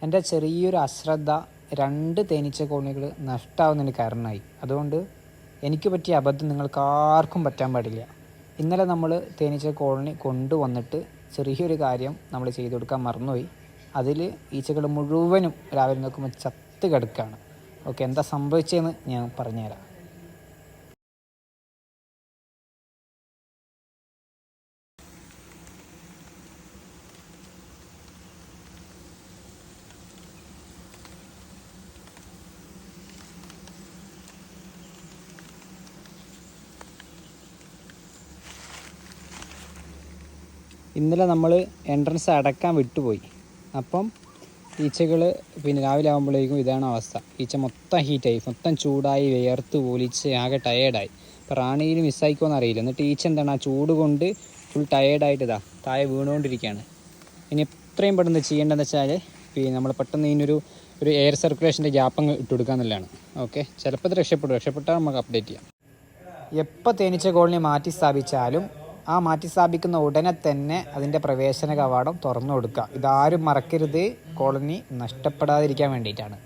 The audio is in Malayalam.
എൻ്റെ ചെറിയൊരു അശ്രദ്ധ 2 തേനീച്ച കോളനികൾ നഷ്ടമാവുന്നതിന് കാരണമായി. അതുകൊണ്ട് എനിക്ക് പറ്റിയ അബദ്ധം നിങ്ങൾക്ക് ആർക്കും പറ്റാൻ പാടില്ല. ഇന്നലെ നമ്മൾ തേനീച്ച കോളനി കൊണ്ടുവന്നിട്ട് ചെറിയൊരു കാര്യം നമ്മൾ ചെയ്തു കൊടുക്കാൻ മറന്നുപോയി. അതിൽ ഈച്ചകൾ മുഴുവനും രാവിലെ നോക്കുമ്പോൾ ചത്ത് കിടക്കുകയാണ്. ഓക്കെ, എന്താ സംഭവിച്ചതെന്ന് ഞാൻ പറഞ്ഞുതരാം. ഇന്നലെ നമ്മൾ എൻട്രൻസ് അടക്കാൻ വിട്ടുപോയി. അപ്പം ഈച്ചകൾ രാവിലെ ആകുമ്പോഴേക്കും ഇതാണ് അവസ്ഥ. ഈച്ച മൊത്തം ഹീറ്റായി, മൊത്തം ചൂടായി, വിയർത്ത് പൊലിച്ച് ആകെ ടയേർഡായി. ഇപ്പോൾ റാണിയിൽ മിസ്സായിക്കോന്ന് അറിയില്ല. എന്നിട്ട് ഈച്ച എന്താണ് ആ ചൂട് കൊണ്ട് ഫുൾ ടയേർഡായിട്ട് താഴെ വീണുകൊണ്ടിരിക്കുകയാണ്. ഇനി എത്രയും പെട്ടെന്ന് ചെയ്യേണ്ടതെന്ന് വെച്ചാൽ നമ്മൾ പെട്ടെന്ന് ഇതിനൊരു എയർ സർക്കുലേഷൻ്റെ ഗ്യാപ്പ് അങ്ങ് ഇട്ട് കൊടുക്കുക എന്നുള്ളതാണ്. ഓക്കെ, ചിലപ്പോൾ ഇത് രക്ഷപ്പെട്ടാൽ നമുക്ക് അപ്ഡേറ്റ് ചെയ്യാം. എപ്പോൾ തേനീച്ച കോളനി മാറ്റി സ്ഥാപിച്ചാലും ആ മാറ്റി സ്ഥാപിക്കുന്ന ഉടനെ തന്നെ അതിൻ്റെ പ്രവേശന കവാടം തുറന്നു കൊടുക്കുക. ഇതാരും മറക്കരുത്, കോളനി നഷ്ടപ്പെടാതിരിക്കാൻ വേണ്ടിയിട്ടാണ്.